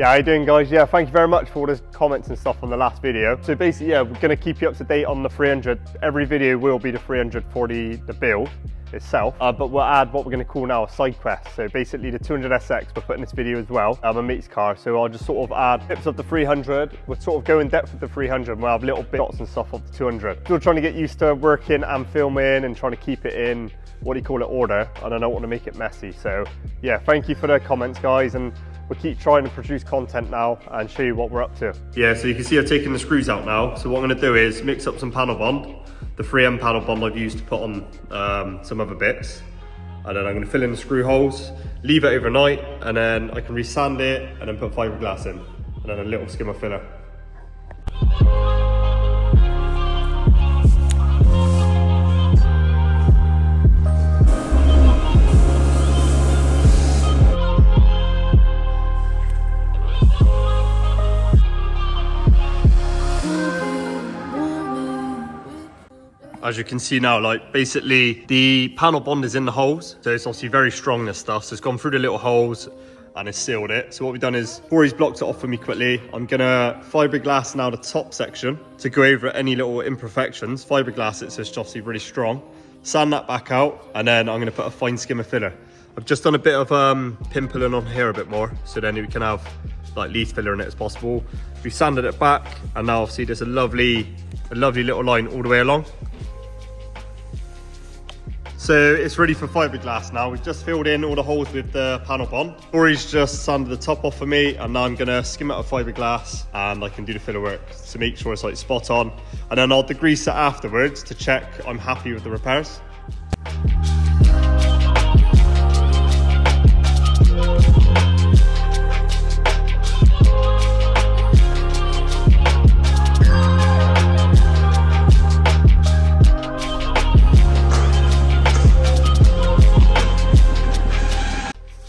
Yeah, how you doing, guys? Yeah, thank you very much for all the comments and stuff on the last video. So basically, yeah, we're gonna keep you up to date on the 300. Every video will be the 300 for the build itself, but we'll add what we're going to call now a side quest. So basically the 200SX we're putting this video as well, my mate's car, so I'll just sort of add tips of the 300. We'll sort of go in depth with the 300 and we'll have little bits and stuff of the 200. Still trying to get used to working and filming and trying to keep it in, what do you call it, order, and I don't want to make it messy. So yeah, thank you for the comments, guys, and we'll keep trying to produce content now and show you what we're up to. Yeah, so you can see I've taken the screws out now. So what I'm going to do is mix up some panel bond, the 3M panel bond I've used to put on some other bits, and then I'm going to fill in the screw holes, leave it overnight, and then I can resand it and then put fiberglass in, and then a little skimmer filler. As you can see now, like basically the panel bond is in the holes, so it's obviously very strong, this stuff, so it's gone through the little holes and it's sealed it. So what we've done is, before he's blocked it off for me quickly, I'm gonna fiberglass now the top section to go over any little imperfections. Fiberglass it's just obviously really strong. Sand that back out, and then I'm gonna put a fine skimmer filler. I've just done a bit of pimpling on here a bit more, so then we can have like least filler in it as possible. We sanded it back, and now obviously there's a lovely little line all the way along. So it's ready for fiberglass now. We've just filled in all the holes with the panel bond. Corey's just sanded the top off for me, and now I'm gonna skim it of fiberglass and I can do the filler work to make sure it's like spot on. And then I'll degrease it afterwards to check I'm happy with the repairs.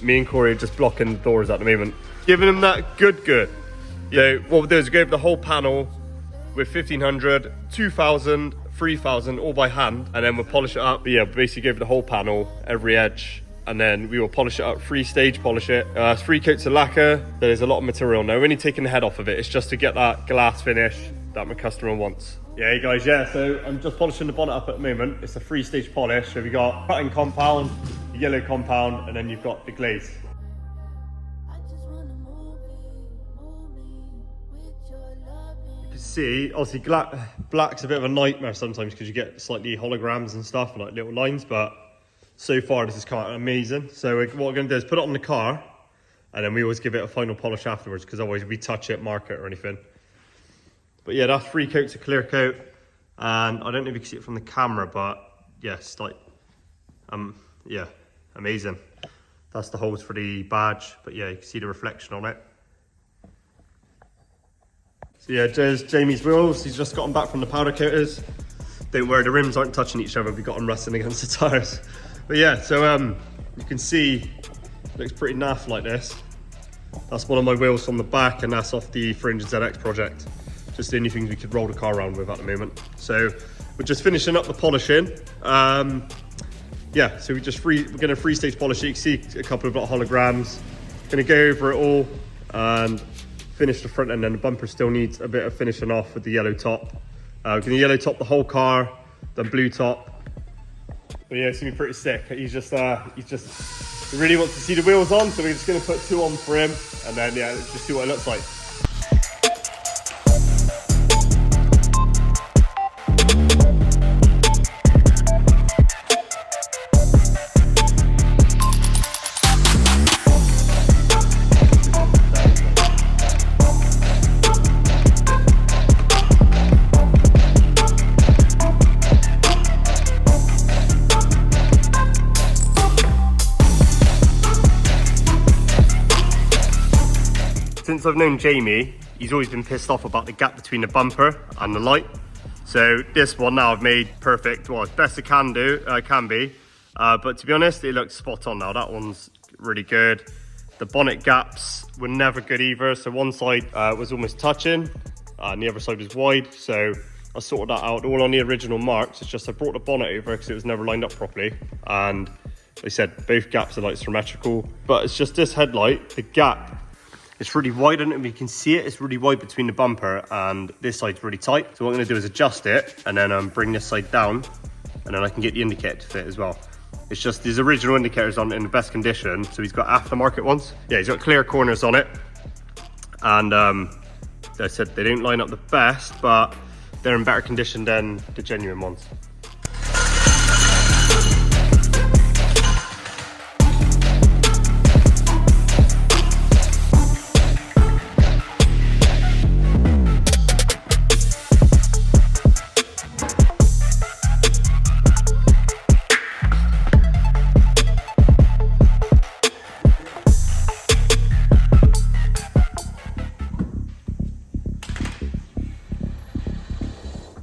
Me and Corey are just blocking the doors at the moment. Giving them that good. You know, what we'll do is go over the whole panel with 1500, 2000, 3000, all by hand, and then we'll polish it up. But yeah, basically go over the whole panel, every edge, and then we will polish it up, 3-stage polish it. 3 coats of lacquer. There's a lot of material now. We're only taking the head off of it. It's just to get that glass finish that my customer wants. Yeah, hey guys, yeah, so I'm just polishing the bonnet up at the moment. It's a 3-stage polish. So we got cutting compound, the yellow compound, and then you've got the glaze. You can see, obviously black's a bit of a nightmare sometimes because you get slightly holograms and stuff and like little lines, but so far this has come out amazing. So what we're going to do is put it on the car, and then we always give it a final polish afterwards, because otherwise we touch it, mark it or anything. But yeah, that's 3 coats of clear coat, and I don't know if you can see it from the camera, but yes, like, yeah, amazing. That's the holes for the badge, but yeah, you can see the reflection on it. So yeah, there's Jamie's wheels. He's just gotten back from the powder coaters. Don't worry, the rims aren't touching each other. We've got them rusting against the tires. But yeah, so you can see, it looks pretty naff like this. That's one of my wheels from the back, and that's off the 300ZX project. Just the only things we could roll the car around with at the moment. So we're just finishing up the polishing. Yeah, so we're going to 3-stage polish it. You can see a couple of holograms. Going to go over it all and finish the front end, and the bumper still needs a bit of finishing off with the yellow top. We're going to yellow top the whole car, then blue top. But yeah, it's going to be pretty sick. He really wants to see the wheels on, so we're just going to put 2 on for him, and then yeah, let's just see what it looks like. Since I've known Jamie, he's always been pissed off about the gap between the bumper and the light. So this one now I've made perfect. Well, it's best it can be. But to be honest, it looks spot on now. That one's really good. The bonnet gaps were never good either. So one side was almost touching and the other side was wide. So I sorted that out all on the original marks. It's just I brought the bonnet over because it was never lined up properly. And they said both gaps are like symmetrical. But it's just this headlight, the gap It's really wide, I don't know if you can see it. It's really wide between the bumper and this side's really tight. So what I'm gonna do is adjust it and then bring this side down, and then I can get the indicator to fit as well. It's just these original indicators on in the best condition. So he's got aftermarket ones. Yeah, he's got clear corners on it. And as I said, they don't line up the best, but they're in better condition than the genuine ones.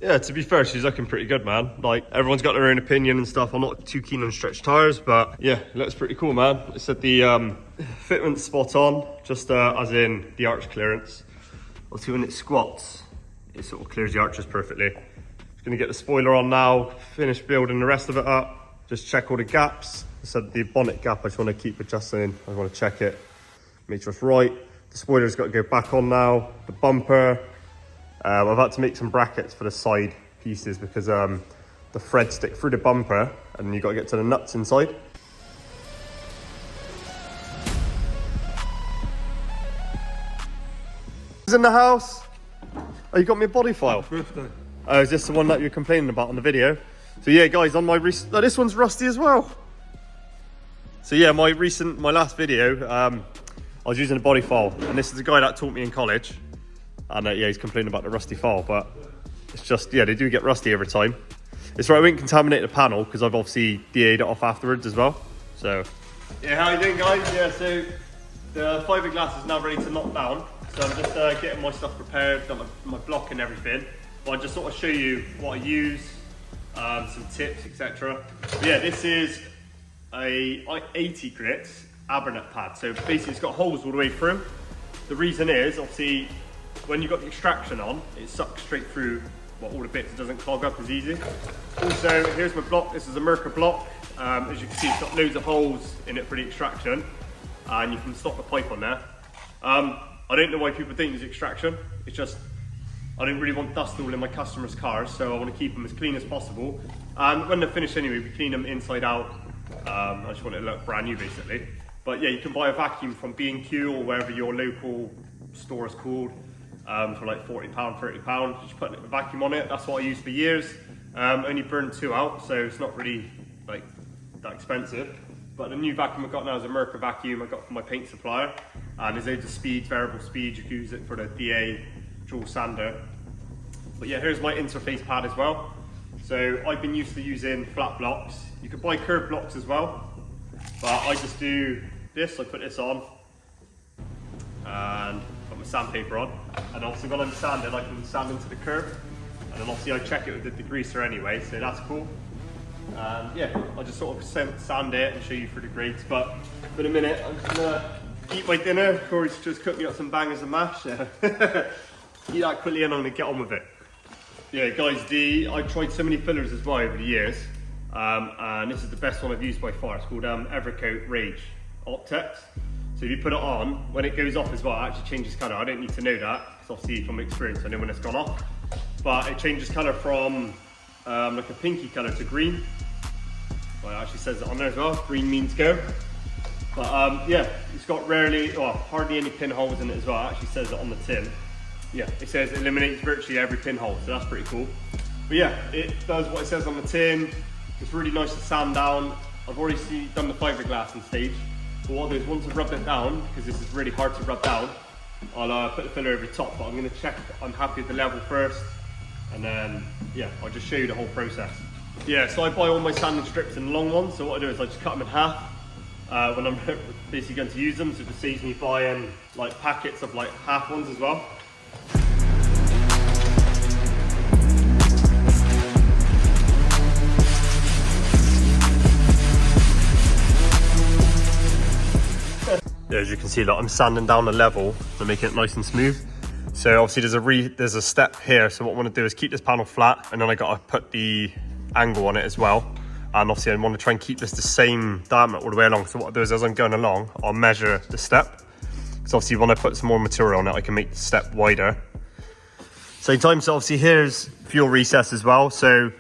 Yeah, to be fair, she's looking pretty good, man. Like, everyone's got their own opinion and stuff. I'm not too keen on stretched tires, but yeah, it looks pretty cool, man. I said the fitment's spot on, just as in the arch clearance. Also, when it squats, it sort of clears the arches perfectly. Just gonna get the spoiler on now, finish building the rest of it up, just check all the gaps. I said the bonnet gap, I just want to keep adjusting. I want to check it, make sure it's right. The spoiler's got to go back on now. The bumper. I've had to make some brackets for the side pieces because the threads stick through the bumper and you've got to get to the nuts inside. Who's in the house? Oh, you got me a body file? Oh, is this the one that you're complaining about on the video? So yeah, guys, on my recent... Oh, this one's rusty as well. So yeah, my last video, I was using a body file, and this is the guy that taught me in college. And yeah, he's complaining about the rusty file, but it's just, yeah, they do get rusty every time. It's right, I won't contaminate the panel because I've obviously DA'd it off afterwards as well. So, yeah, how you doing, guys? Yeah, so the fiberglass is now ready to knock down. So I'm just getting my stuff prepared, got my block and everything. But I just sort of show you what I use, some tips, etc. Yeah, this is a 80 grit Abernet pad. So basically it's got holes all the way through. The reason is, obviously, when you've got the extraction on, it sucks straight through all the bits. It doesn't clog up as easy. Also, here's my block. This is a Merca block. As you can see, it's got loads of holes in it for the extraction, and you can stop the pipe on there. I don't know why people think it's extraction. It's just, I don't really want dust all in my customers' cars, so I want to keep them as clean as possible. And when they're finished anyway, we clean them inside out. I just want it to look brand new, basically. But yeah, you can buy a vacuum from B&Q or wherever your local store is called. For like £40, £30, just putting a vacuum on it. That's what I used for years. Only burned 2 out, so it's not really like that expensive. But the new vacuum I've got now is a Merca vacuum I got from my paint supplier. And there's loads of speeds, variable speed. You can use it for the DA dual sander. But yeah, here's my interface pad as well. So I've been used to using flat blocks. You can buy curved blocks as well, but I just do this. I put this on and put my sandpaper on, and obviously when I'm sanding, I can sand into the curve, and then obviously I check it with the degreaser anyway, so that's cool. And yeah, I'll just sort of sand it and show you through the grades. But for the minute, I'm just gonna eat my dinner. Corey's just cooked me up some bangers and mash. Eat that quickly and I'm gonna get on with it. Yeah, guys, I've tried so many fillers as well over the years, and this is the best one I've used by far. It's called Evercoat Rage Optex. So if you put it on, when it goes off as well, it actually changes colour. I don't need to know that, because obviously from experience I know when it's gone off. But it changes colour from like a pinky colour to green. Well, it actually says it on there as well, green means go. But yeah, it's got hardly any pinholes in it as well. It actually says it on the tin. Yeah, it says eliminates virtually every pinhole, so that's pretty cool. But yeah, it does what it says on the tin. It's really nice to sand down. I've already done the fiberglass on stage. But what I'll do is once I've rubbed it down, because this is really hard to rub down, I'll put the filler over the top, but I'm going to check if I'm happy with the level first. And then, yeah, I'll just show you the whole process. Yeah, so I buy all my sanding strips in long ones. So what I do is I just cut them in half when I'm basically going to use them. So it just saves me buying like packets of like half ones as well. Yeah, as you can see, like, I'm sanding down the level to make it nice and smooth. So obviously there's a step here. So what I want to do is keep this panel flat, and then I got to put the angle on it as well. And obviously I want to try and keep this the same diameter all the way along. So what I'll do is as I'm going along, I'll measure the step. Because So obviously when I put some more material on it, I can make the step wider. Same time, so obviously here's fuel recess as well. So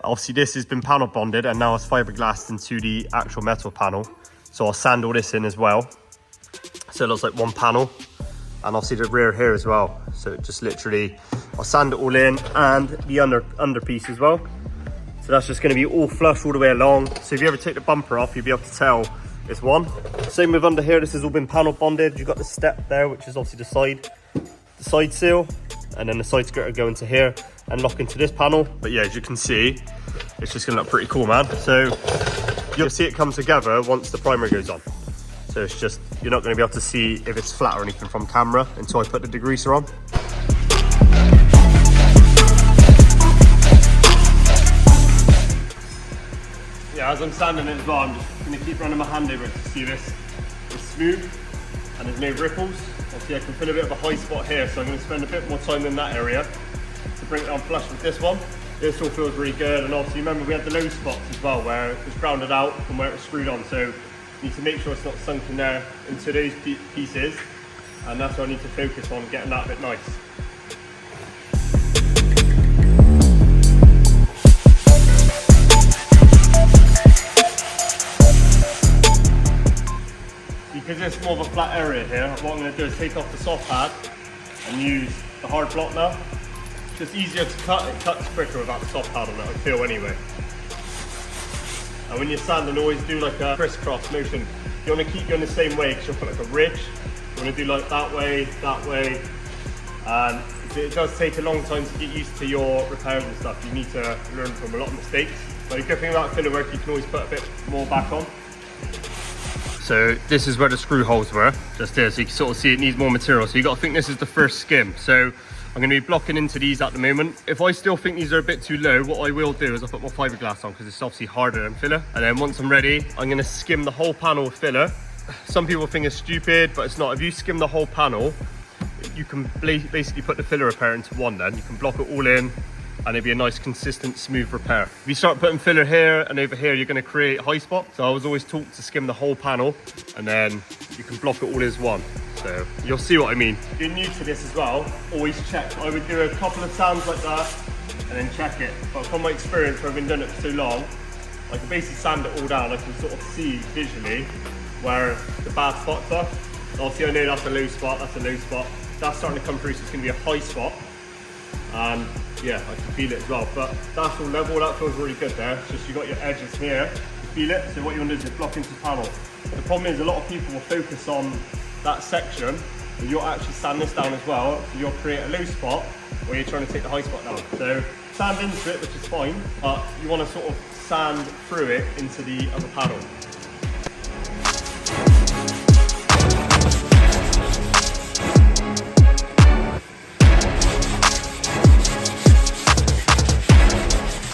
obviously this has been panel bonded and now it's fiberglassed into the actual metal panel. So I'll sand all this in as well. So it looks like one panel. And obviously the rear here as well. So it just literally, I'll sand it all in and the under piece as well. So that's just going to be all flush all the way along. So if you ever take the bumper off, you'll be able to tell it's one. Same with under here, this has all been panel bonded. You've got the step there, which is obviously the side seal. And then the side skirter go into here and lock into this panel. But yeah, as you can see, it's just gonna look pretty cool, man. So you'll see it come together once the primer goes on. So it's just, you're not gonna be able to see if it's flat or anything from camera until I put the degreaser on. Yeah, as I'm sanding it as well, I'm just gonna keep running my hand over it to see this. It's smooth and there's no ripples. Obviously I can feel a bit of a high spot here, so I'm going to spend a bit more time in that area to bring it on flush with this one. This all feels really good, and obviously remember we had the low spots as well where it was grounded out from where it was screwed on, so you need to make sure it's not sunk in there into those pieces, and that's what I need to focus on, getting that a bit nice. Because it's more of a flat area here, what I'm going to do is take off the soft pad and use the hard block now. It's just easier to cut, it cuts quicker without the soft pad on it, I feel anyway. And when you're sanding, always do like a crisscross motion. You want to keep going the same way because you'll put like a ridge. You want to do like that way, and it does take a long time to get used to your repairs and stuff. You need to learn from a lot of mistakes. But the good thing about filler work, you can always put a bit more back on. So this is where the screw holes were, just here, so you can sort of see it needs more material. So you got to think this is the first skim. So I'm going to be blocking into these at the moment. If I still think these are a bit too low, what I will do is I'll put more fiberglass on because it's obviously harder than filler. And then once I'm ready, I'm going to skim the whole panel with filler. Some people think it's stupid, but it's not. If you skim the whole panel, you can basically put the filler repair into one then. You can block it all in and it'll be a nice, consistent, smooth repair. If you start putting filler here and over here, you're going to create high spots. So I was always taught to skim the whole panel and then you can block it all as one. So you'll see what I mean. If you're new to this as well, always check. I would do a couple of sands like that and then check it. But from my experience where I've been doing it for so long, I can basically sand it all down. I can sort of see visually where the bad spots are. Obviously I know that's a low spot, that's a low spot. That's starting to come through, so it's going to be a high spot. And yeah, I can feel it as well, but that's all level, that feels really good there. It's just you got your edges here, you feel it, so what you want to do is block into the panel. The problem is a lot of people will focus on that section, but you'll actually sand this down as well, so you'll create a low spot where you're trying to take the high spot down. So sand into it, which is fine, but you want to sort of sand through it into the other panel.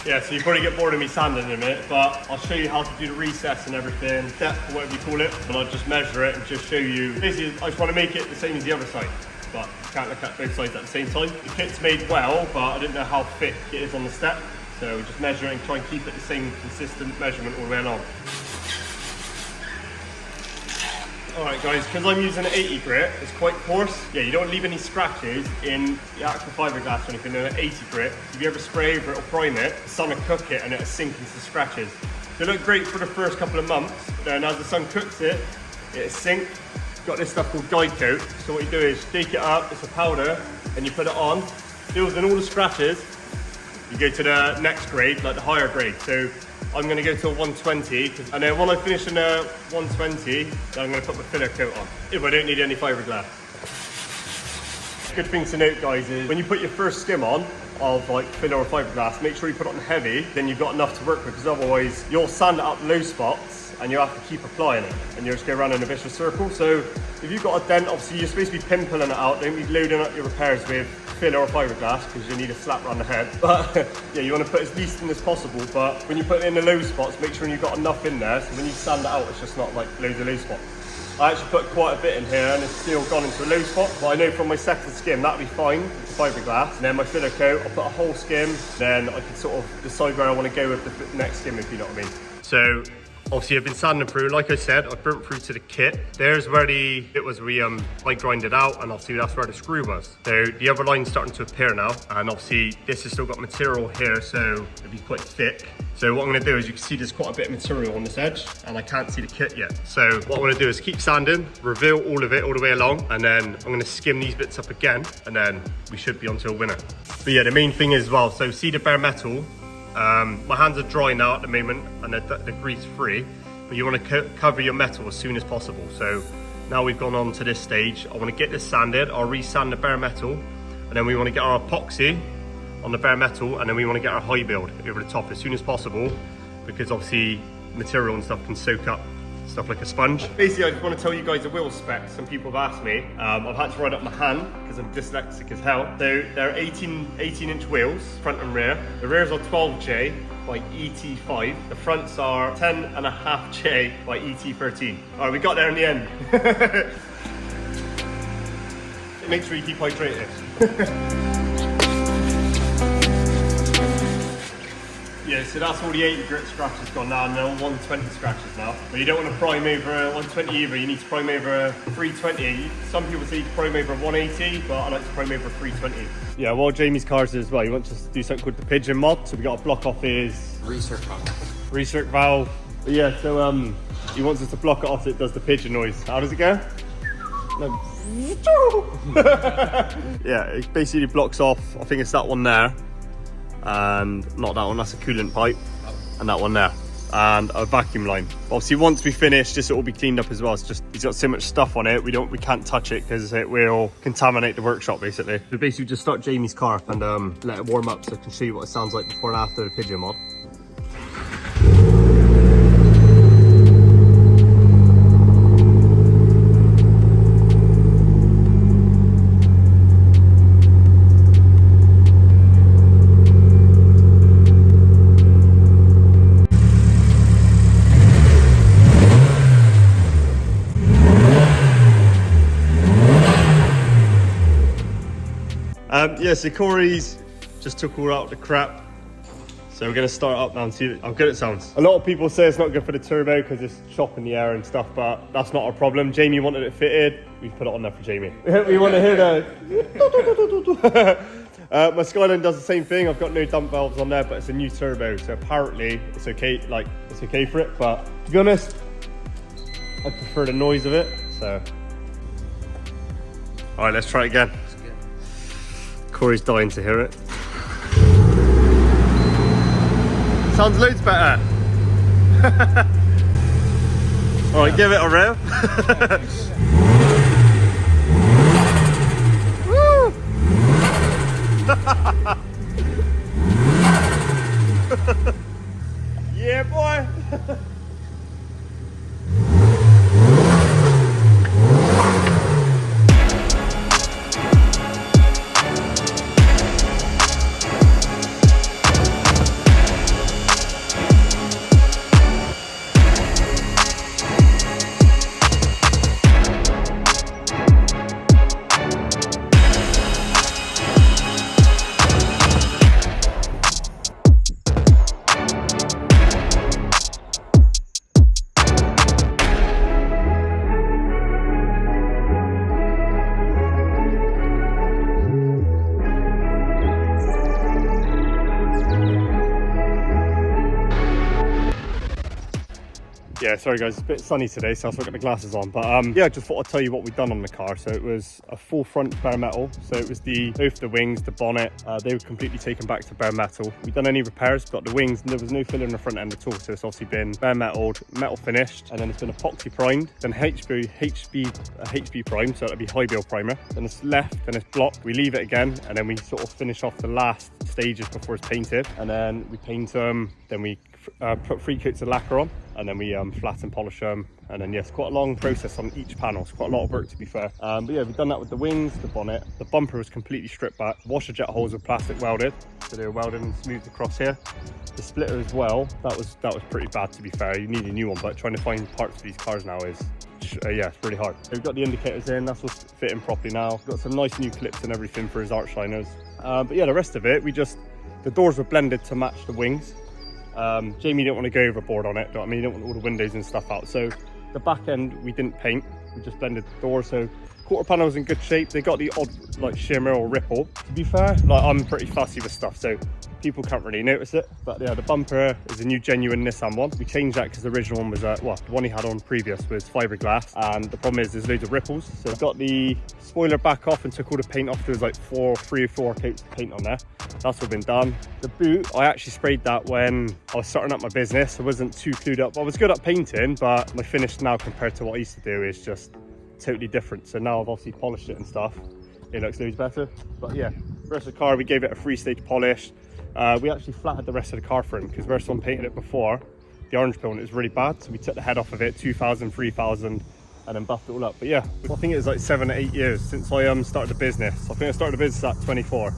Yeah, so you probably get bored of me sanding in a minute, but I'll show you how to do the recess and everything, depth or whatever you call it, and I'll just measure it and just show you. Basically, I just want to make it the same as the other side, but you can't look at both sides at the same time. The kit's made well, but I didn't know how thick it is on the step, so just measure it and try and keep it the same consistent measurement all the way along. Alright guys, because I'm using an 80 grit, it's quite coarse. Yeah, you don't leave any scratches in the actual fiberglass or anything in an 80 grit. If you ever spray over it or prime it, the sun will cook it and it'll sink into the scratches. So it looked great for the first couple of months, then as the sun cooks it, it'll sink. Got this stuff called guide coat. So what you do is shake it up, it's a powder, and you put it on, fills in all the scratches. You go to the next grade, like the higher grade. So I'm going to go to a 120, and then when I finish in a 120, then I'm going to put my filler coat on, if I don't need any fiberglass. Good thing to note guys is, when you put your first skim on, of like filler or fiberglass, make sure you put it on heavy, then you've got enough to work with, because otherwise you'll sand it up low spots, and you'll have to keep applying it, and you'll just go around in a vicious circle. So if you've got a dent, obviously you're supposed to be pinpulling it out, don't be loading up your repairs with filler or fiberglass because you need a slap around the head. But yeah, you want to put as least in as possible, but when you put it in the low spots, make sure you've got enough in there, so when you sand it out, it's just not like loads of low spots. I actually put quite a bit in here and it's still gone into a low spot, but I know from my second skim that'll be fine with fiberglass. And then my filler coat, I'll put a whole skim, then I can sort of decide where I want to go with the next skim, if you know what I mean. So Obviously I've been sanding through, like I said, I've burnt through to the kit. There's where the bit was we like grinded out, and obviously that's where the screw was. So the other line's starting to appear now, and obviously this has still got material here, so it'll be quite thick. So what I'm gonna do is, you can see there's quite a bit of material on this edge, and I can't see the kit yet. So what I'm gonna do is keep sanding, reveal all of it all the way along, and then I'm gonna skim these bits up again, and then we should be onto a winner. But yeah, the main thing is, well, so see the bare metal, my hands are dry now at the moment, and the grease free, but you want to cover your metal as soon as possible. So now we've gone on to this stage, I want to get this sanded, I'll re-sand the bare metal, and then we want to get our epoxy on the bare metal, and then we want to get our high build over the top as soon as possible, because obviously material and stuff can soak up stuff like a sponge. Basically, I just want to tell you guys the wheel specs. Some people have asked me. I've had to write up my hand because I'm dyslexic as hell. So they're 18-inch wheels, front and rear. The rears are 12J by ET5. The fronts are 10.5J by ET13. All right, we got there in the end. Make sure you keep hydrated. Yeah, so that's all the 80 grit scratches gone now, and they're all 120 scratches now. But you don't want to prime over 120 either, you need to prime over 320. Some people say you prime over 180, but I like to prime over 320. Yeah, well, Jamie's cars as well, he wants us to do something called the Pigeon mod, so we got to block off his recirc valve. But yeah, so he wants us to block it off so it does the pigeon noise. How does it go? No. Yeah, it basically blocks off, I think it's that one there. And not that one, that's a coolant pipe, and that one there, and a vacuum line. Obviously once we finish this, it will be cleaned up as well. It's just, he's got so much stuff on it, we can't touch it because it will contaminate the workshop basically. So basically just start Jamie's car and let it warm up so I can show you what it sounds like before and after the Pigeon mod. Yeah, so Corey's just took all out the crap. So we're going to start up now and see how good it sounds. A lot of people say it's not good for the turbo because it's chopping the air and stuff, but that's not our problem. Jamie wanted it fitted. We've put it on there for Jamie. We want to hear the... my Skyline does the same thing. I've got no dump valves on there, but it's a new turbo. So apparently it's okay, like it's okay for it. But to be honest, I prefer the noise of it, so. All right, let's try it again. Corey's dying to hear it. Sounds loads better. All right, give it a rev. Woo! Yeah, boy. Yeah, sorry guys, it's a bit sunny today, so I've got the glasses on. But yeah, I just thought I'd tell you what we've done on the car. So it was a full front bare metal. So it was both the wings, the bonnet, they were completely taken back to bare metal. We've done any repairs, got the wings, and there was no filler in the front end at all. So it's obviously been bare metaled, metal finished, and then it's been epoxy primed, then HB primed, so that'll be high build primer. Then it's left, then it's blocked. We leave it again, and then we sort of finish off the last stages before it's painted. And then we paint them, then we put 3 coats of lacquer on, and then we flatten polish them, and then yes, quite a long process on each panel. It's quite a lot of work to be fair. But yeah, we've done that with the wings, the bonnet. The bumper was completely stripped back. Washer jet holes were plastic welded, so they were welded and smoothed across here. The splitter as well, that was pretty bad to be fair. You need a new one, but trying to find parts for these cars now is yeah, it's really hard. So we've got the indicators in, that's what's fitting properly now. We've got some nice new clips and everything for his arch liners. But yeah, the rest of it, the doors were blended to match the wings. Jamie didn't want to go overboard on it, I mean, he didn't want all the windows and stuff out. So the back end we didn't paint, we just blended the door. So quarter panel's in good shape. They got the odd like shimmer or ripple. To be fair, like I'm pretty fussy with stuff, so people can't really notice it. But yeah, the bumper is a new genuine Nissan one. We changed that because the original one was well, the one he had on previous was fiberglass, and the problem is there's loads of ripples. So I got the spoiler back off and took all the paint off. There was like 3 or 4 coats of paint on there. That's all been done. The boot, I actually sprayed that when I was starting up my business. I wasn't too clued up. I was good at painting, but my finish now compared to what I used to do is just totally different. So now I've obviously polished it and stuff. It looks loads better. But yeah, the rest of the car, we gave it a 3-stage polish. We actually flatted the rest of the car for him because where someone painted it before, the orange peel, and it was really bad. So we took the head off of it, 2,000, 3,000, and then buffed it all up. But yeah, I think it was like 7 or 8 years since I started the business. I think I started the business at 24.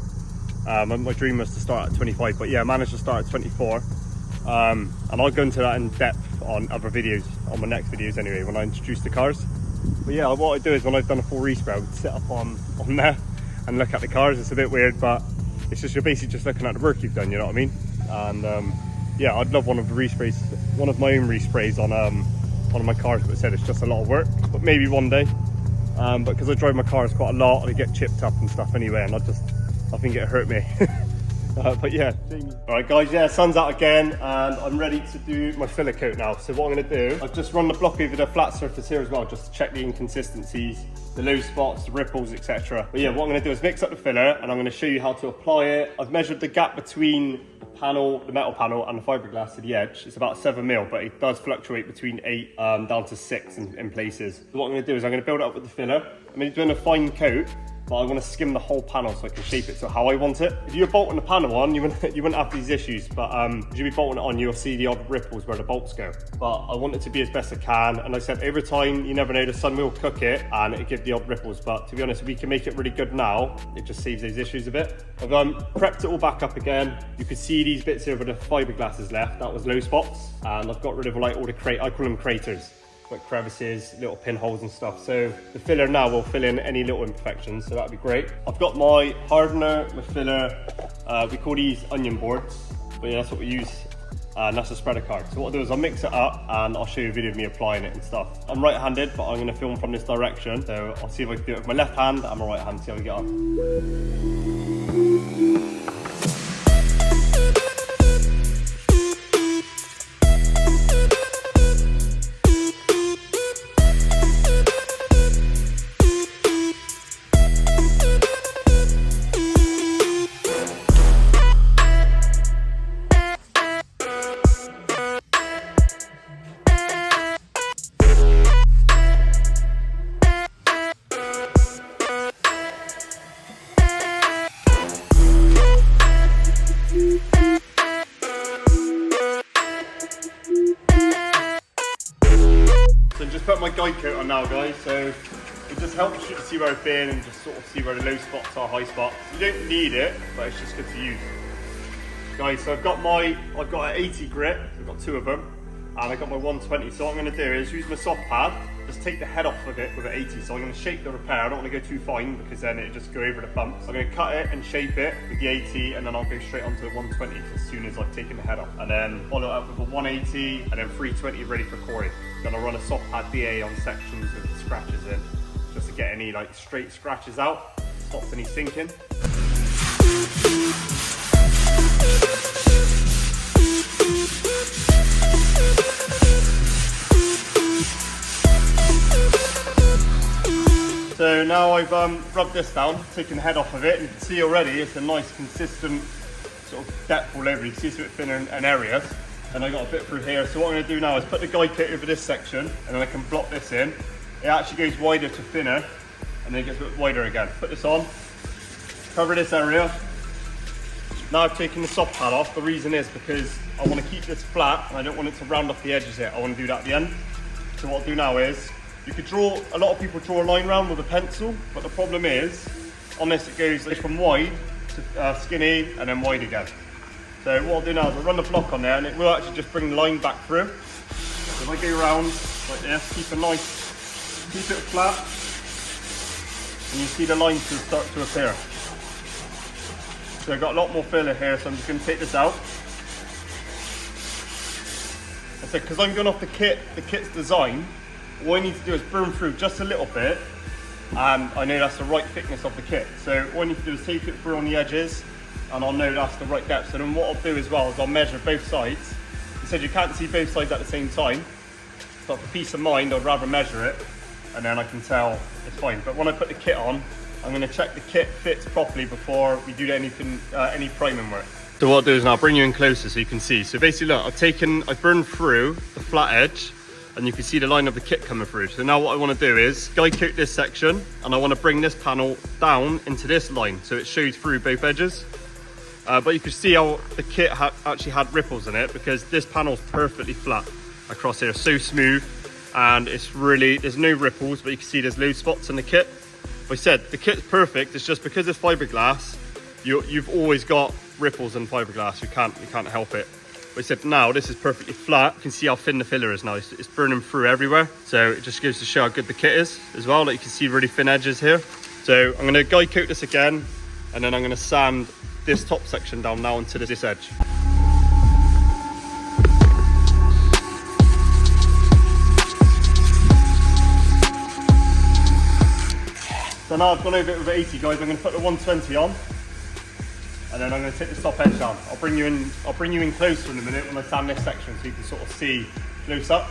My dream was to start at 25, but yeah, I managed to start at 24. And I'll go into that in depth on other videos, on my next videos anyway, when I introduce the cars. But yeah, what I do is when I've done a full respray, I would sit up on there and look at the cars. It's a bit weird, but it's just, you're basically just looking at the work you've done, you know what I mean? And yeah, I'd love one of the resprays, one of my own resprays on one of my cars, but I said it's just a lot of work, but maybe one day. But because I drive my cars quite a lot, they get chipped up and stuff anyway, and I think it hurt me. But yeah, all right guys, yeah, sun's out again and I'm ready to do my filler coat now. So what I'm going to do, I've just run the block over the flat surface here as well, just to check the inconsistencies, the low spots, the ripples, etc. But yeah, what I'm going to do is mix up the filler and I'm going to show you how to apply it. I've measured the gap between the panel, the metal panel, and the fiberglass to the edge. It's about 7 mil, but it does fluctuate between 8 down to 6 in places. So what I'm going to do is I'm going to build it up with the filler. I'm doing a fine coat, but I want to skim the whole panel so I can shape it to how I want it. If you're bolting the panel on, you wouldn't have these issues, but if you'd be bolting it on, you'll see the odd ripples where the bolts go. But I want it to be as best I can, and like I said, over time, you never know, the sun will cook it and it'll give the odd ripples, but to be honest, if we can make it really good now, it just saves those issues a bit. I've prepped it all back up again. You can see these bits here where the fiberglass is left, that was low spots, and I've got rid of like all the I call them craters, like crevices, little pinholes and stuff. So the filler now will fill in any little imperfections, so that'd be great. I've got my hardener, my filler, we call these onion boards, but yeah, that's what we use, and that's a spreader card. So what I'll do is I'll mix it up and I'll show you a video of me applying it and stuff. I'm right-handed, but I'm gonna film from this direction, so I'll see if I can do it with my left hand and my right hand, see how we get on. So just put my guide coat on now, guys, so it just helps you to see where I've been and just sort of see where the low spots are, high spots. You don't need it, but it's just good to use. Guys, so I've got an 80 grit, I've got 2 of them, and I've got my 120. So what I'm going to do is use my soft pad, just take the head off of it with an 80. So I'm going to shape the repair. I don't want to go too fine because then it'll just go over the bumps. I'm going to cut it and shape it with the 80, and then I'll go straight onto the 120 as soon as I've taken the head off. And then follow it up with a 180 and then 320 ready for coring. Then I'll run a soft pad DA on sections with the scratches in, just to get any like straight scratches out, stops any sinking. So now I've rubbed this down, taken the head off of it, and you can see already it's a nice consistent sort of depth all over. You can see it's a bit thinner in areas, and I got a bit through here. So what I'm going to do now is put the guide coat over this section, and then I can block this in. It actually goes wider to thinner, and then it gets a bit wider again. Put this on, cover this area. Now I've taken the soft pad off. The reason is because I want to keep this flat, and I don't want it to round off the edges here. I want to do that at the end. So what I'll do now is, you could draw, a lot of people draw a line round with a pencil, but the problem is, on this it goes from wide to skinny and then wide again. So what I'll do now is I'll run the block on there and it will actually just bring the line back through. So if I go around like this, keep it flat, and you see the lines will start to appear. So I've got a lot more filler here, so I'm just going to take this out. said, because I'm going off the kit's design, all I need to do is burn through just a little bit, and I know that's the right thickness of the kit. So all I need to do is take it through on the edges, and I'll know that's the right depth. So then what I'll do as well is I'll measure both sides. He said you can't see both sides at the same time, but for peace of mind, I'd rather measure it, and then I can tell it's fine. But when I put the kit on, I'm going to check the kit fits properly before we do anything, any priming work. So what I'll do is now I'll bring you in closer so you can see. So basically look, I've burned through the flat edge, and you can see the line of the kit coming through. So now what I want to do is guide coat this section, and I want to bring this panel down into this line so it shows through both edges. But you can see how the kit actually had ripples in it, because this panel's perfectly flat across here, so smooth, and it's really, there's no ripples, but you can see there's low spots in the kit. Like I said, the kit's perfect. It's just because it's fiberglass, you've always got ripples in fiberglass. You can't help it. But I said now this is perfectly flat. You can see how thin the filler is now. It's burning through everywhere. So it just goes to show how good the kit is as well. Like you can see really thin edges here. So I'm going to guide coat this again, and then I'm going to sand this top section down now onto this edge. So now I've gone over it with 80, guys. I'm going to put the 120 on, and then I'm going to take the top edge down. I'll bring you in closer in a minute when I sand this section, so you can sort of see close up.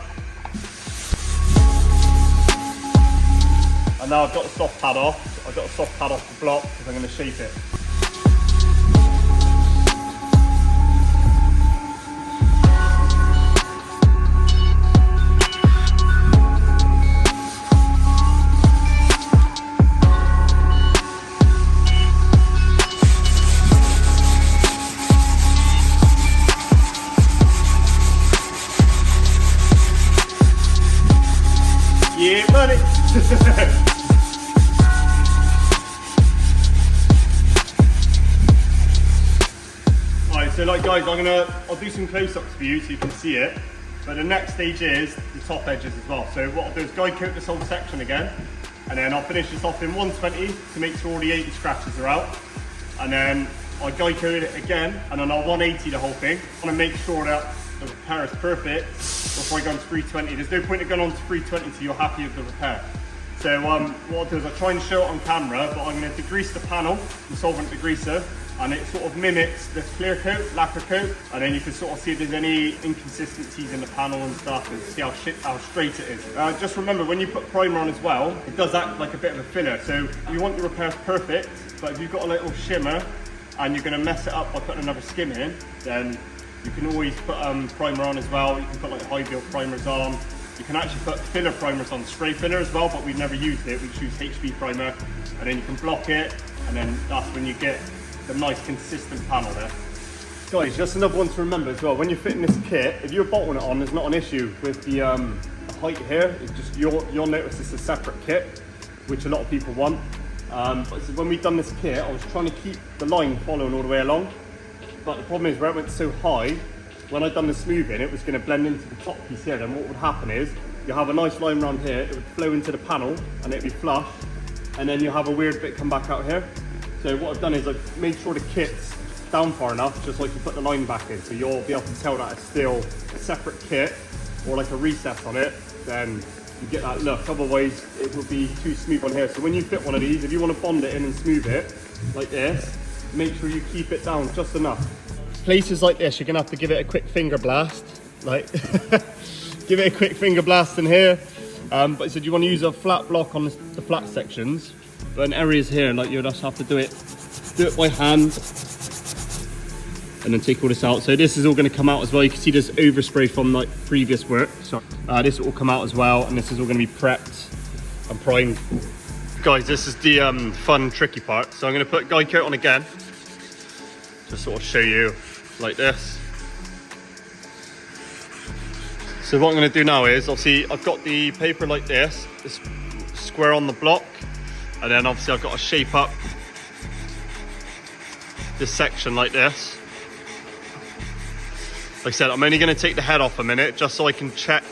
And now I've got the soft pad off. I've got the soft pad off the block because I'm going to shape it. Yeah, buddy. Alright, so like guys, I'll do some close-ups for you so you can see it. But the next stage is the top edges as well. So what I'll do is guide coat this whole section again, and then I'll finish this off in 120 to make sure all the 80 scratches are out. And then I'll guide coat it again, and then I'll 180 the whole thing. I want to make sure that the repair is perfect before I go on to 320. There's no point in going on to 320 until you're happy with the repair. So what I'll do is I'll try and show it on camera, but I'm going to degrease the panel, the solvent degreaser, and it sort of mimics this clear coat, lacquer coat, and then you can sort of see if there's any inconsistencies in the panel and stuff, and see how straight it is. Just remember, when you put primer on as well, it does act like a bit of a filler. So you want your repairs perfect, but if you've got a little shimmer and you're going to mess it up by putting another skim in, then you can always put primer on as well. You can put like high build primers on. You can actually put filler primers on, spray filler as well, but we've never used it. We choose HB primer, and then you can block it, and then that's when you get the nice consistent panel there. Guys, just another one to remember as well, when you're fitting this kit, if you're bolting it on, there's not an issue with the height here. It's just you'll notice it's a separate kit, which a lot of people want. But when we've done this kit, I was trying to keep the line following all the way along. But the problem is where it went so high, when I'd done the smoothing, it was going to blend into the top piece here. Then what would happen is, you'll have a nice line around here, it would flow into the panel, and it'd be flush, and then you'll have a weird bit come back out here. So what I've done is I've made sure the kit's down far enough, just like you put the line back in, so you'll be able to tell that it's still a separate kit, or like a recess on it, then you get that look. Otherwise, it will be too smooth on here. So when you fit one of these, if you want to bond it in and smooth it, like this, make sure you keep it down just enough. Places like this, you're gonna have to give it a quick finger blast, like give it a quick finger blast in here. But I said you want to use a flat block on the flat sections, but in areas here, like you'll just have to do it by hand, and then take all this out. So this is all going to come out as well. You can see this overspray from like previous work. So this will all come out as well, and this is all going to be prepped and primed. Guys, this is the fun, tricky part. So I'm going to put guide coat on again, to sort of show you like this. So what I'm going to do now is, obviously I've got the paper like this square on the block, and then obviously I've got to shape up this section like this. Like I said, I'm only going to take the head off a minute just so I can check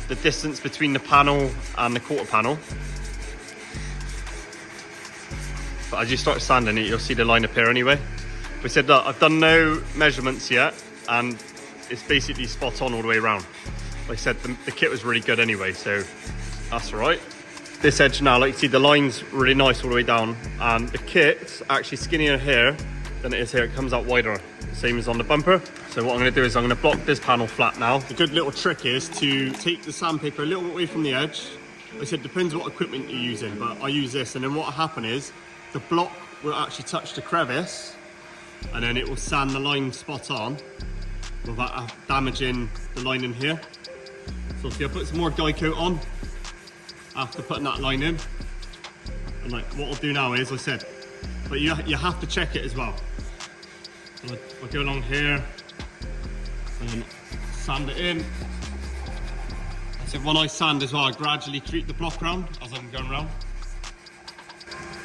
the distance between the panel and the quarter panel. But as you start sanding it, you'll see the line appear anyway. We said that I've done no measurements yet, and it's basically spot on all the way around. Like I said, the kit was really good anyway, so that's all right. This edge now, like you see, the line's really nice all the way down, and the kit's actually skinnier here than it is here. It comes out wider, same as on the bumper. So what I'm going to do is I'm going to block this panel flat now. The good little trick is to take the sandpaper a little bit away from the edge. Like I said, depends what equipment you're using, but I use this, and then what will happen is the block will actually touch the crevice, and then it will sand the line spot on without damaging the line in here. So if I put some more die coat on after putting that line in, and like what I'll do now is, I said, but you have to check it as well. So I'll go along here and then sand it in. So when I sand as well, I gradually creep the block around as I'm going around.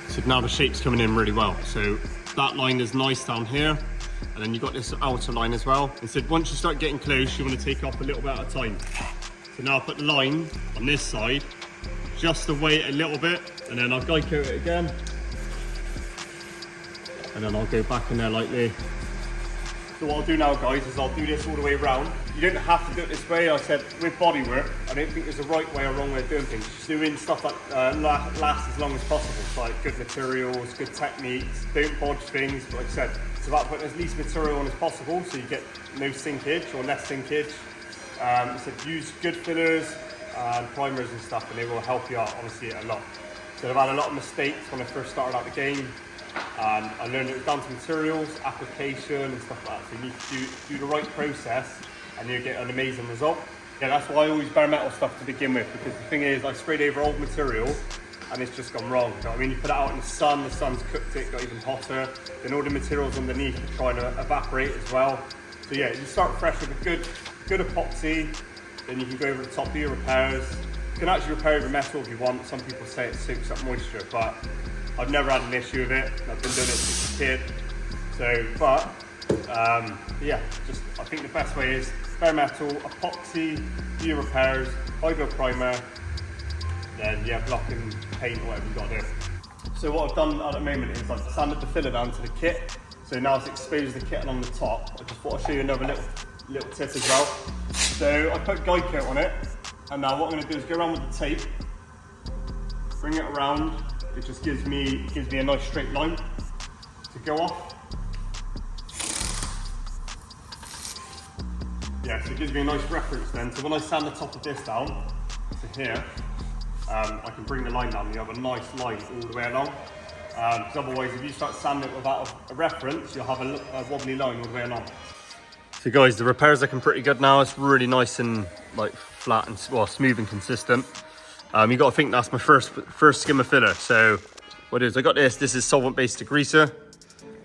So now the shape's coming in really well. So that line is nice down here, and then you've got this outer line as well. And so once you start getting close, you want to take off a little bit at a time. So now I'll put the line on this side, just to weigh it a little bit, and then I'll guide coat it again. And then I'll go back in there lightly. So what I'll do now, guys, is I'll do this all the way around. You don't have to do it this way. I said with bodywork, I don't think there's a right way or wrong way of doing things. Just doing stuff that lasts as long as possible. So like good materials, good techniques, don't bodge things. But like I said, it's about putting as least material on as possible, so you get no sinkage or less sinkage. So use good fillers and primers and stuff, and they will help you out, honestly, a lot. So I've had a lot of mistakes when I first started out the game, and I learned it was down to materials, application and stuff like that. So you need to do the right process, and you get an amazing result. Yeah, that's why I always bare metal stuff to begin with, because the thing is, I sprayed over old material and it's just gone wrong. You know what I mean? You put it out in the sun's cooked it, got even hotter, then all the materials underneath are trying to evaporate as well. So yeah, you start fresh with a good epoxy, then you can go over the top, do your repairs. You can actually repair over metal if you want. Some people say it soaks up moisture, but I've never had an issue with it. I've been doing it since a kid. So, yeah, just I think the best way is bare metal, epoxy, do your repairs, hydro primer, then yeah, block and paint or whatever you've got to do. So what I've done at the moment is I've sanded the filler down to the kit. So now it's exposed the kit along the top. I just thought I'd show you another little tip as well. So I put guide coat on it, and now what I'm going to do is go around with the tape, bring it around. It just gives me a nice straight line to go off. Yeah, so it gives me a nice reference then. So when I sand the top of this down to here, I can bring the line down and you have a nice line all the way along. Because otherwise, if you start sanding it without a reference, you'll have a wobbly line all the way along. So guys, the repair's looking pretty good now. It's really nice and like flat and well, smooth and consistent. You got to think that's my first skimmer filler. So what it is, I got this. This is solvent-based degreaser,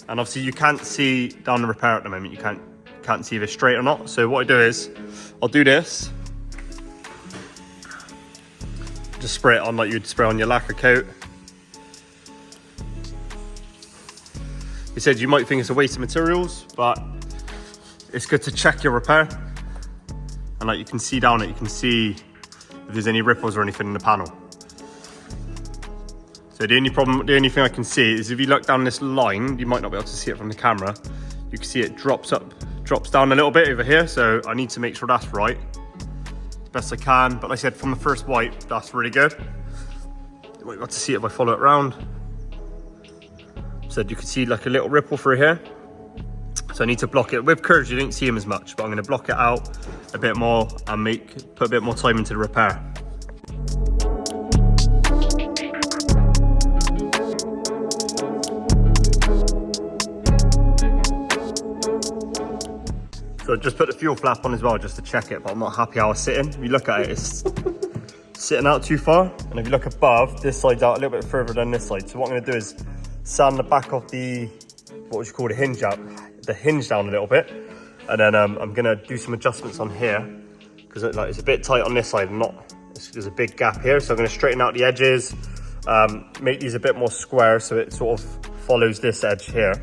and obviously you can't see down the repair at the moment. You can't see if it's straight or not. So what I do is, I'll do this. Just spray it on like you'd spray on your lacquer coat. He said you might think it's a waste of materials, but it's good to check your repair. And like you can see down it, you can see if there's any ripples or anything in the panel. So the only thing I can see is if you look down this line, you might not be able to see it from the camera. You can see it drops down a little bit over here. So I need to make sure that's right as best I can. But like I said, from the first wipe, that's really good. You might be able to see it if I follow it around. So you can see like a little ripple through here. So I need to block it. With curves, you don't see them as much, but I'm going to block it out a bit more and put a bit more time into the repair. So I just put the fuel flap on as well, just to check it, but I'm not happy how it's sitting. If you look at it, it's sitting out too far. And if you look above, this side's out a little bit further than this side. So what I'm going to do is sand the back of the, what would you call the hinge out, the hinge down a little bit. And then I'm going to do some adjustments on here, because it's a bit tight on this side, there's a big gap here. So I'm going to straighten out the edges, make these a bit more square so it sort of follows this edge here.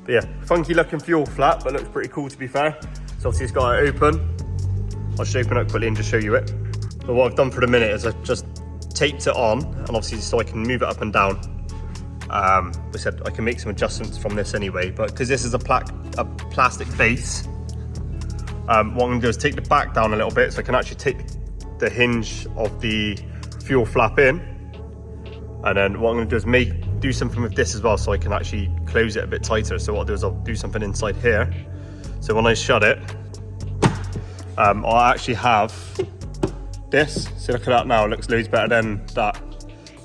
But yeah, funky looking fuel flap, but looks pretty cool to be fair. So obviously it's got it open. I'll just open it quickly and just show you it. But what I've done for the minute is I've just taped it on, and obviously so I can move it up and down. I said I can make some adjustments from this anyway, but because this is a plastic base, what I'm gonna do is take the back down a little bit so I can actually take the hinge of the fuel flap in. And then what I'm gonna do is do something with this as well so I can actually close it a bit tighter. So what I'll do is I'll do something inside here. So when I shut it, I'll actually have this. So look at that now, it looks loads better than that.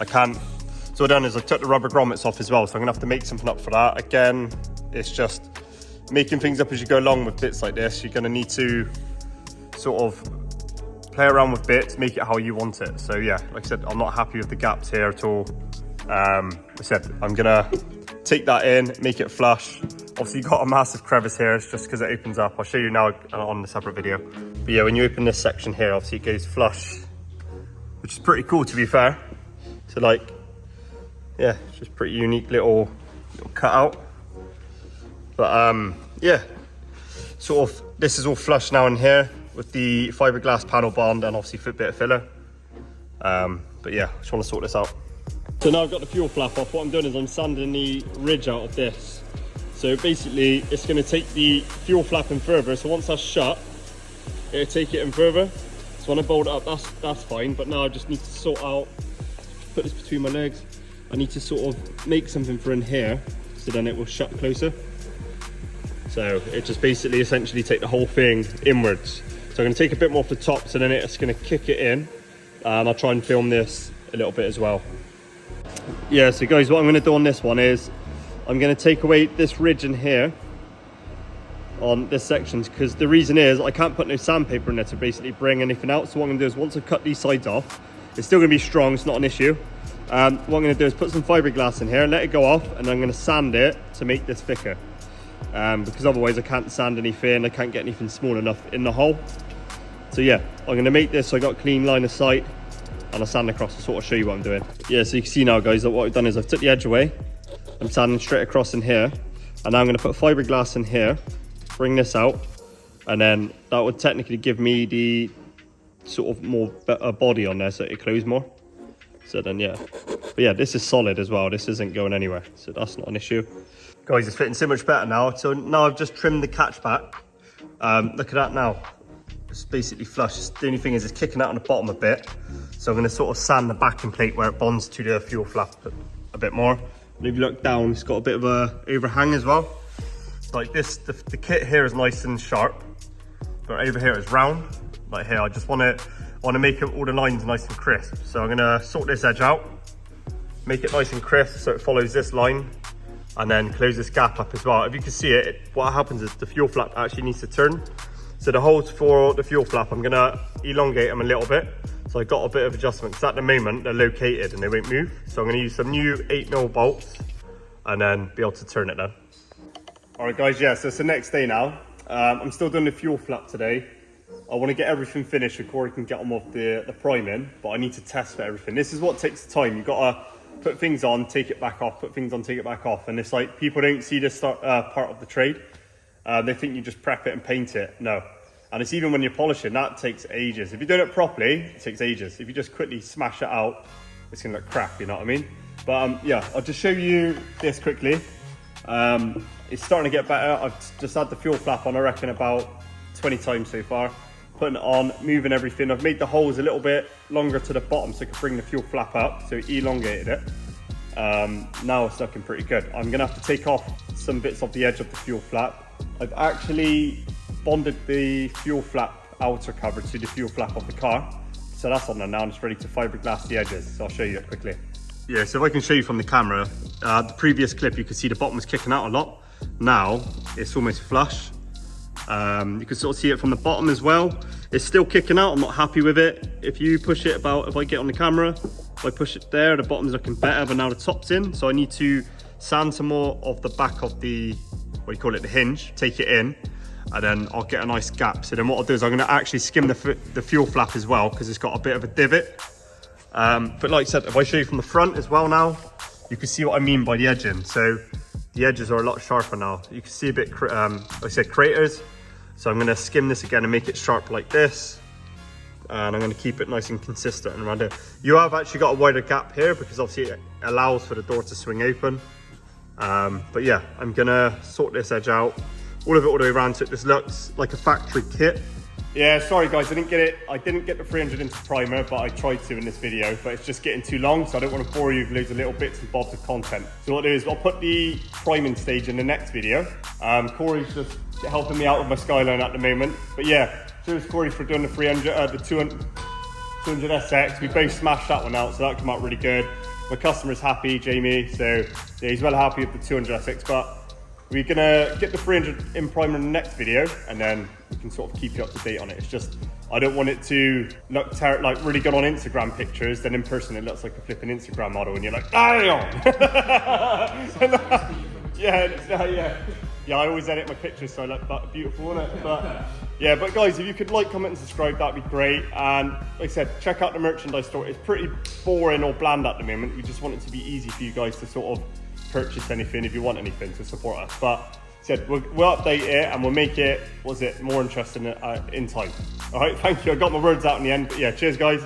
I can't, so what I've done is I took the rubber grommets off as well, so I'm gonna have to make something up for that. Again, it's just making things up as you go along with bits like this. You're gonna need to sort of play around with bits, make it how you want it. So yeah, like I said, I'm not happy with the gaps here at all. Like I said, I'm gonna take that in, make it flush. Obviously you've got a massive crevice here, it's just because it opens up. I'll show you now on the separate video. But yeah, when you open this section here, obviously it goes flush, which is pretty cool to be fair. So like, yeah, it's just pretty unique little cutout. But yeah, sort of, this is all flush now in here with the fiberglass panel bond and obviously a bit of filler. But yeah, I just want to sort this out. So now I've got the fuel flap off. What I'm doing is I'm sanding the ridge out of this. So basically it's going to take the fuel flap in further. So once that's shut, it'll take it in further. So when I bolt it up, that's fine. But now I just need to sort out, put this between my legs. I need to sort of make something for in here, so then it will shut closer. So it just basically essentially take the whole thing inwards. So I'm going to take a bit more off the top, so then it's going to kick it in. And I'll try and film this a little bit as well. Yeah, so guys, what I'm going to do on this one is I'm going to take away this ridge in here on this section, because the reason is I can't put no sandpaper in there to basically bring anything out. So what I'm going to do is once I've cut these sides off, it's still going to be strong, it's not an issue. What I'm going to do is put some fiberglass in here, let it go off, and I'm going to sand it to make this thicker. Because otherwise I can't sand anything, I can't get anything small enough in the hole. So yeah, I'm going to make this so I got a clean line of sight, and I'll sand across to sort of show you what I'm doing. Yeah, so you can see now guys that what I've done is I've took the edge away, I'm sanding straight across in here, and now I'm going to put fiberglass in here, bring this out, and then that would technically give me the sort of more better body on there so it close more. So then yeah, but yeah, this is solid as well, this isn't going anywhere, so that's not an issue. Guys, it's fitting so much better now. So now I've just trimmed the catch back. Look at that now, it's basically flush. The only thing is it's kicking out on the bottom a bit, so I'm going to sort of sand the backing plate where it bonds to the fuel flap a bit more. And if you look down, it's got a bit of a overhang as well. Like this, the kit here is nice and sharp, but over here it's round. Like here, I just want to make all the lines nice and crisp. So I'm going to sort this edge out, make it nice and crisp so it follows this line, and then close this gap up as well. If you can see it, what happens is the fuel flap actually needs to turn. So the holes for the fuel flap, I'm going to elongate them a little bit. So I got a bit of adjustment, because at the moment they're located and they won't move. So I'm going to use some new 8mm bolts and then be able to turn it then. All right guys, yeah, so it's the next day now. I'm still doing the fuel flap today. I want to get everything finished before I can get on with the priming, but I need to test for everything. This is what takes time. You've got to put things on, take it back off, put things on, take it back off. And it's like, people don't see this part of the trade. They think you just prep it and paint it. No. And it's even when you're polishing, that takes ages. If you're doing it properly, it takes ages. If you just quickly smash it out, it's gonna look crap, you know what I mean? But yeah, I'll just show you this quickly. It's starting to get better. I've just had the fuel flap on, I reckon, about 20 times so far. Putting it on, moving everything. I've made the holes a little bit longer to the bottom so I can bring the fuel flap up, so elongated it. Now it's looking pretty good. I'm gonna have to take off some bits off the edge of the fuel flap. I've actually bonded the fuel flap outer cover to the fuel flap of the car. So that's on there now and it's ready to fiberglass the edges. So I'll show you it quickly. Yeah, so if I can show you from the camera, the previous clip you could see the bottom was kicking out a lot. Now it's almost flush. You can sort of see it from the bottom as well. It's still kicking out, I'm not happy with it. If you push it about, if I get on the camera, if I push it there, the bottom's looking better, but now the top's in. So I need to sand some more of the back of the, what do you call it, the hinge, take it in, and then I'll get a nice gap. So then what I'll do is I'm gonna actually skim the fuel flap as well, because it's got a bit of a divot. But like I said, if I show you from the front as well now, you can see what I mean by the edging. So the edges are a lot sharper now. You can see a bit, like I said, craters. So I'm gonna skim this again and make it sharp like this. And I'm gonna keep it nice and consistent around here. You have actually got a wider gap here because obviously it allows for the door to swing open. But yeah, I'm gonna sort this edge out. all of it all the way around, so it just looks like a factory kit. Yeah, sorry guys, I didn't get the 300 into primer, but I tried to in this video, but it's just getting too long, so I don't want to bore you with loads of little bits and bobs of content. So what I'll do is I'll put the priming stage in the next video. Corey's just helping me out with my Skyline at the moment. But yeah, cheers Corey for doing the 200 SX. We both smashed that one out, so that came out really good. My customer's happy, Jamie, so yeah, he's well happy with the 200 SX, but we're gonna get the 300 in primer in the next video, and then we can sort of keep you up to date on it. It's just, I don't want it to look like really good on Instagram pictures, then in person it looks like a flipping Instagram model, and you're like, damn! Yeah, I always edit my pictures so I look beautiful, innit? But yeah, but guys, if you could like, comment and subscribe, that'd be great. And like I said, check out the merchandise store. It's pretty boring or bland at the moment. We just want it to be easy for you guys to sort of purchase anything if you want anything to support us. But said we'll update it and we'll make it more interesting in time. All right, thank you. I got my words out in the end, but yeah, cheers guys.